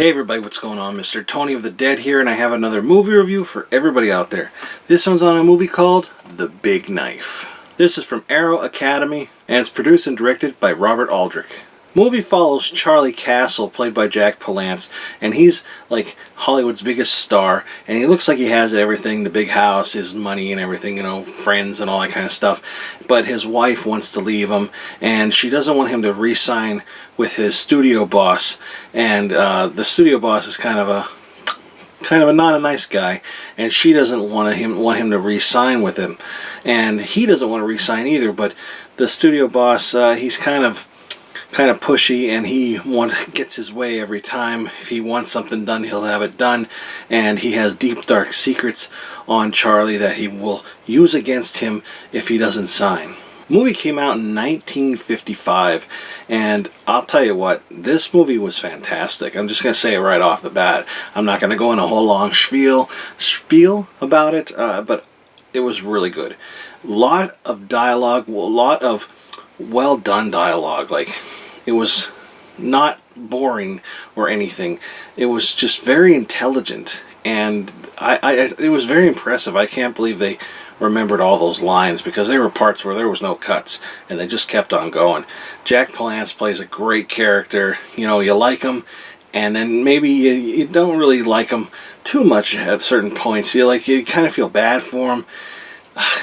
Hey everybody, what's going on? Mr. Tony of the Dead here, and I have another movie review for everybody out there. This one's on a movie called The Big Knife. This is from Arrow Academy, and it's produced and directed by Robert Aldrich. Movie follows Charlie Castle, played by Jack Palance, and he's like Hollywood's biggest star, and he looks like he has everything, the big house, his money and everything, you know, friends and all that kind of stuff, but his wife wants to leave him, and she doesn't want him to re-sign with his studio boss, and the studio boss is kind of a not a nice guy, and she doesn't want him to re-sign with him, and he doesn't want to re-sign either, but the studio boss, he's kind of pushy, and he gets his way every time. If he wants something done, he'll have it done, and he has deep dark secrets on Charlie that he will use against him if he doesn't sign. The movie came out in 1955, and I'll tell you what, this movie was fantastic. I'm just going to say it right off the bat. I'm not going to go in a whole long spiel about it, but it was really good. A lot of dialogue, a lot of well done dialogue. Like, it was not boring or anything. It was just very intelligent, and it was very impressive. I can't believe they remembered all those lines, because there were parts where there was no cuts and they just kept on going. Jack Palance plays a great character. You know, you like him, and then maybe you don't really like him too much at certain points. You kind of feel bad for him.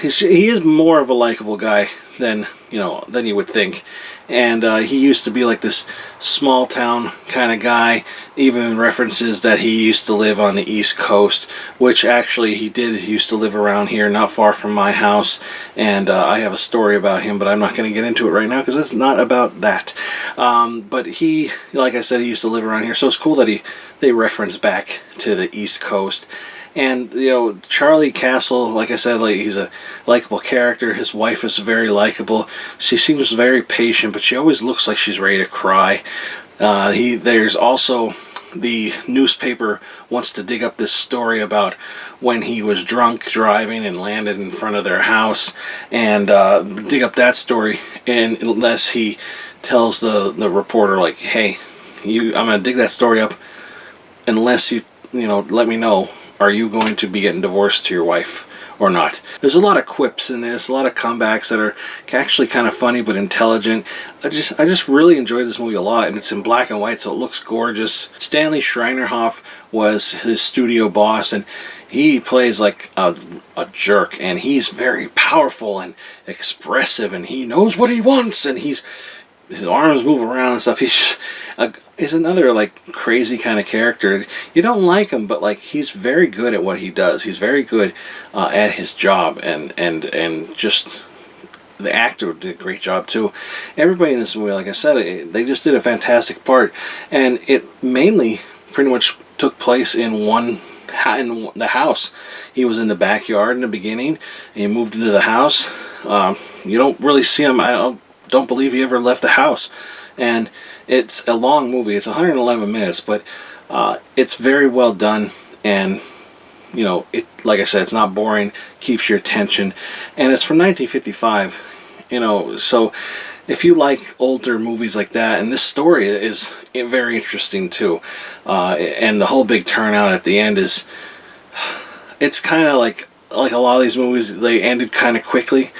He is more of a likable guy than you would think, and he used to be like this small town kind of guy. Even references that he used to live on the East Coast, which actually he used to live around here, not far from my house, and I have a story about him, but I'm not going to get into it right now because it's not about that. But he, like I said, he used to live around here, so it's cool that they reference back to the East Coast. And, you know, Charlie Castle, like I said, he's a likable character. His wife is very likable. She seems very patient, but she always looks like she's ready to cry. There's also the newspaper wants to dig up this story about when he was drunk driving and landed in front of their house, and dig up that story, and unless he tells the reporter, like, hey, I'm going to dig that story up unless you let me know, are you going to be getting divorced to your wife or not? There's a lot of quips in this, a lot of comebacks that are actually kind of funny but intelligent. I just really enjoyed this movie a lot, and it's in black and white, so it looks gorgeous. Stanley Shriner Hoff was his studio boss, and he plays like a jerk, and he's very powerful and expressive, and he knows what he wants, and his arms move around and stuff. He's another like crazy kind of character. You don't like him, but like he's very good at what he does. He's very good at his job, and just the actor did a great job too. Everybody in this movie, like I said, they just did a fantastic part, and it mainly pretty much took place in the house. He was in the backyard in the beginning, and he moved into the house. You don't really see him. I don't believe he ever left the house, and it's a long movie. It's 111 minutes, but it's very well done, and like I said, it's not boring, keeps your attention, and it's from 1955, so if you like older movies like that, and this story is very interesting too, and the whole big turnout at the end it's kind of like a lot of these movies, they ended kind of quickly.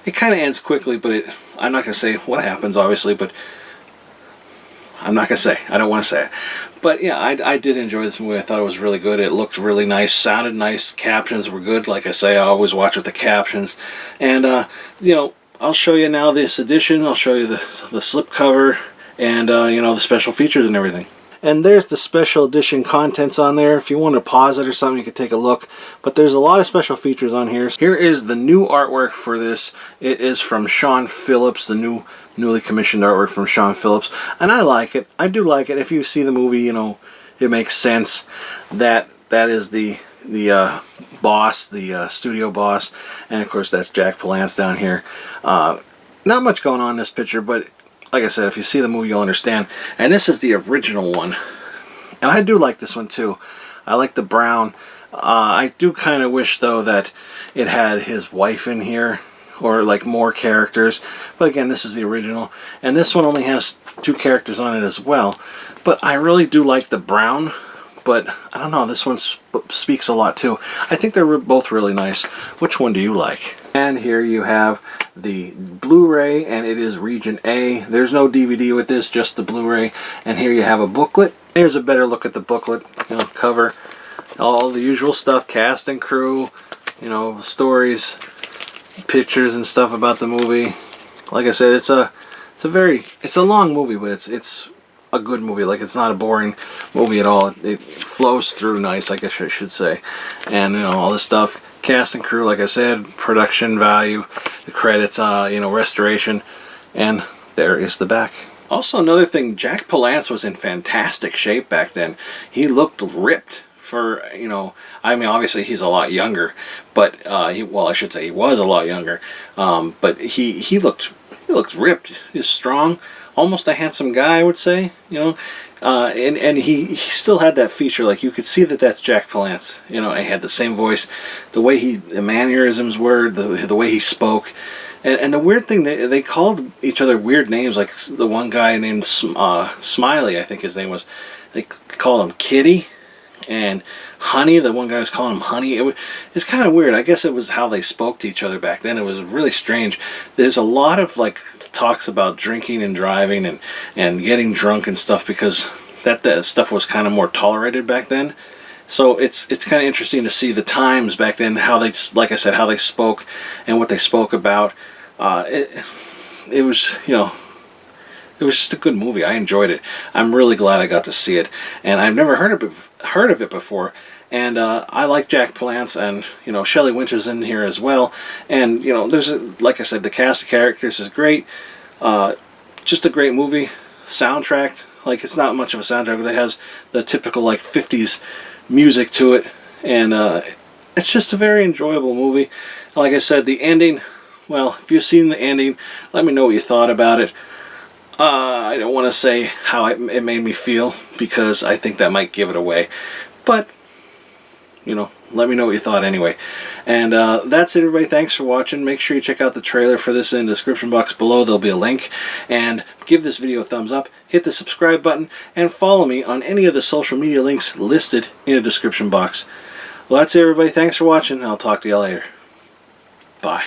It kind of ends quickly, but I'm not going to say what happens, obviously, but I'm not going to say. I don't want to say it. But yeah, I did enjoy this movie. I thought it was really good. It looked really nice, sounded nice, captions were good. Like I say, I always watch with the captions. And, I'll show you now this edition. I'll show you the slipcover and, the special features and everything. And there's the special edition contents on there. If you want to pause it or something, you can take a look. But there's a lot of special features on here. Here is the new artwork for this. It is from Sean Phillips, the newly commissioned artwork from Sean Phillips. And I like it. I do like it. If you see the movie, it makes sense. That is the boss, the studio boss. And of course, that's Jack Palance down here. Not much going on in this picture, but like I said, if you see the movie, you'll understand. And this is the original one. And I do like this one, too. I like the brown. I do kind of wish, though, that it had his wife in here. or like more characters. But again, this is the original, and this one only has 2 characters on it as well. But I really do like the brown, but I don't know, this one speaks a lot too. I think they're both really nice. Which one do you like? And here you have the Blu-ray, and it is Region A. There's no DVD with this, just the Blu-ray. And here you have a booklet. Here's a better look at the booklet, you know, cover, all the usual stuff, cast and crew, you know, stories, pictures and stuff about the movie. Like I said, it's a long movie, but it's a good movie. Like, it's not a boring movie at all. It flows through nice, I guess I should say. And, you know, all this stuff, cast and crew, like I said, production value, the credits, you know, restoration, and there is the back. Also, another thing, Jack Palance was in fantastic shape back then. He looked ripped for, you know, I mean, obviously he's a lot younger, but well, I should say he was a lot younger. But he looked ripped. He's strong, almost a handsome guy, I would say. You know, and he still had that feature. Like, you could see that that's Jack Palance. You know, he had the same voice, the way the mannerisms were, the way he spoke. And the weird thing, they called each other weird names. Like, the one guy named Smiley, I think his name was, they called him Kitty. And Honey, the one guy was calling him Honey. It's kind of weird. I guess it was how they spoke to each other back then. It was really strange. There's a lot of, like, talks about drinking and driving and getting drunk and stuff, because that stuff was kind of more tolerated back then. So it's kind of interesting to see the times back then, how they, like I said, how they spoke and what they spoke about. It was, you know, it was just a good movie. I enjoyed it. I'm really glad I got to see it, and I've never heard of it before. And I like Jack Palance, and, you know, Shelley Winters in here as well. And, you know, like I said, the cast of characters is great. Just a great movie. Soundtrack, like, it's not much of a soundtrack, but it has the typical, like, 50s music to it, and it's just a very enjoyable movie. Like I said, the ending, well, if you've seen the ending, let me know what you thought about it. I don't want to say how it made me feel, because I think that might give it away, but, you know, let me know what you thought anyway. And that's it, everybody. Thanks for watching. Make sure you check out the trailer for this in the description box below. There'll be a link. And give this video a thumbs up, hit the subscribe button, and follow me on any of the social media links listed in the description box. Well, that's it, everybody. Thanks for watching. I'll talk to you later. Bye.